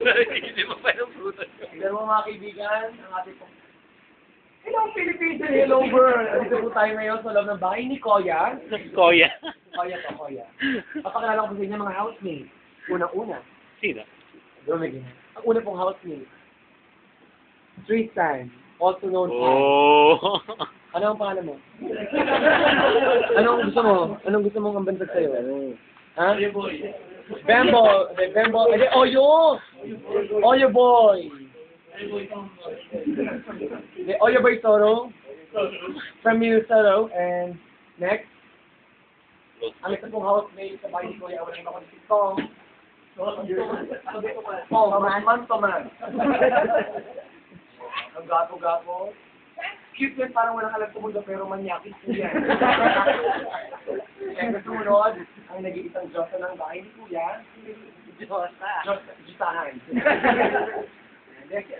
Hindi mo pa yung frutas. Tignan mo mga kaibigan, ang ating pong... Hello, Philippines! Hello, world! Dito po tayo ngayon sa loob ng bahay ni Koya. Koya. Koya to, Koya. Papakilala ko po sa inyo mga housemates. Unang-una. Sino? Dumigin. Ang una pong housemate. Tristan, also known as... Oh. Ano ang pangalan mo? Anong gusto mo? Anong gusto mong ambansag sa'yo? Ha? Bembo. Bembo. Oyo! Oyo boy. The Oyo boy Toro. From Minnesota. And next. Ang isa pong housemate sa bahay ni Kuya. Wala naman ako si Tom. Toman. Ang gapo-gapo. Cute yan, parang walang alam tumundo, pero manyakis po yan. Siyempre sumunod, ang nag-iisang Diyosa ng bahay ni Kuya. Diyosahan.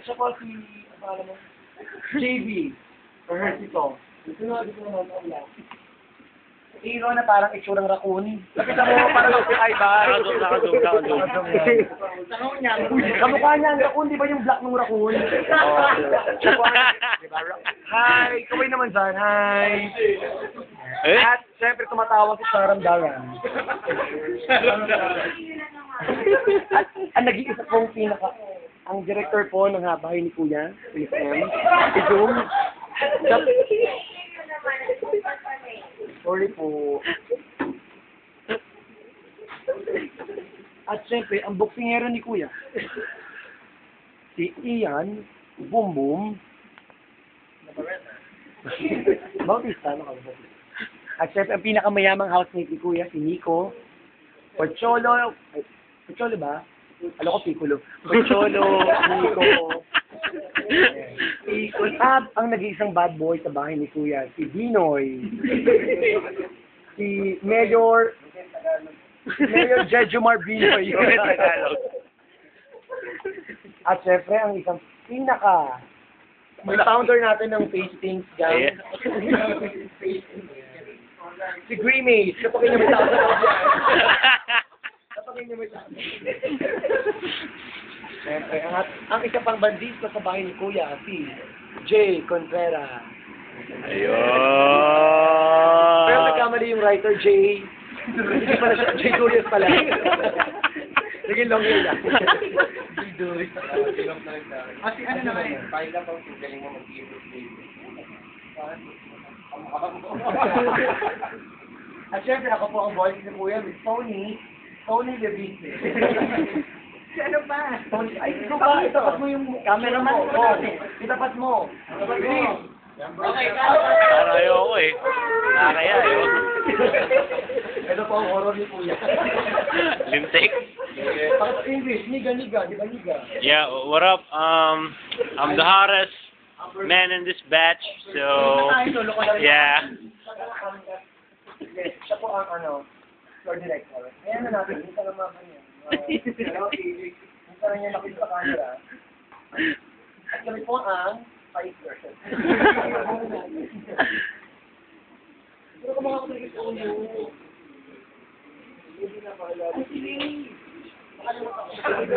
Siya po si, ano alam mo? JB. Or Hercito. Gusto na wala. Hero na parang itsurang raccoon. Nakita mo, parang si Ibar. Nakadum. Kamukha niya ang raccoon, di ba yung black ng raccoon? Hi! Kaway naman dyan, hi! At syempre tumatawag si Sharam Daran. At ang nag-iisa pong ang director po ng bahay ni Kuya, si M, si Zoom. Sorry po. At syempre, ang boksingero ni Kuya, si Ian Bumbum Bautista, ano ka ba? At syempre, ang pinakamayamang housemate ni Kuya, si Nico Pocholo. Pocholo ba? Alam ko, Piccolo. Pocholo, Nico. At ang nag-iisang bad boy sa bahay ni Kuya, si Binoy. Si Mayor Jejomar Binoy. At syempre, ang isang may founder natin ng Facetings, guys. Si Grimace. Kapag niya may tao sa loob yan. Kapag niya may tao. Siyempre, ang isa pang bandista sa bahay ni Kuya, si Jay Contreras. Ayun. Pero nagkamali yung writer, Jay. Hindi pala siya, Jay Julius pala. Naging long hair lang. Jay Julius. Kasi ano naman yun, bahay lang kung galing mo mag-iibig. At syempre, ako po ang voice ni Kuya with Tony the Beast. Ano ba? Ay, ito ba? Itapat mo yung cameraman mo. Itapat mo. Okay, Para ayoko eh. Nakakaya eh. Ito po ang horror ni Kuya. Lintik. Bakit sa English? Niga. Di ba niga? Yeah, what up? I'm the hottest man in this batch, so yeah. Siya po ang floor director. Ayan na natin, hindi ka naman kanya. Hindi ka na niya nakita sa camera. At kami po ang vice version. Pero kung mga kapatid ko nyo, hindi na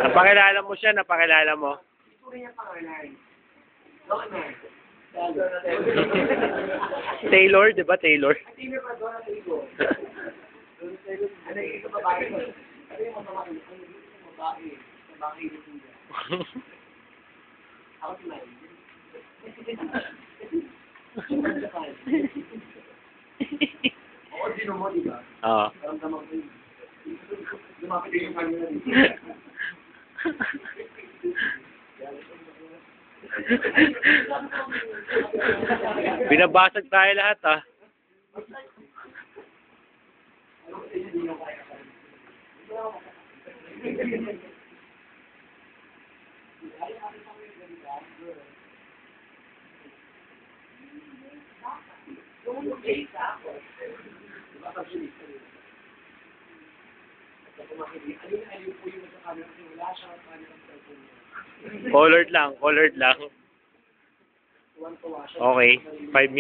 Napakilala mo siya, napakilala mo. ito rin yung pangalan. Taylor, di ba Taylor? Taylor pa doon ang Taylor. Ano yung isa babae? Ano yung babae? Ano yung babae? Babae na siya. Ako si Mike. Ako din mo, di ba? Oo. Karamdaman ko yun. Lumapit din yung camera dito. Binabasag tayo lahat ah. Colored lang. Okay, 5 minutes.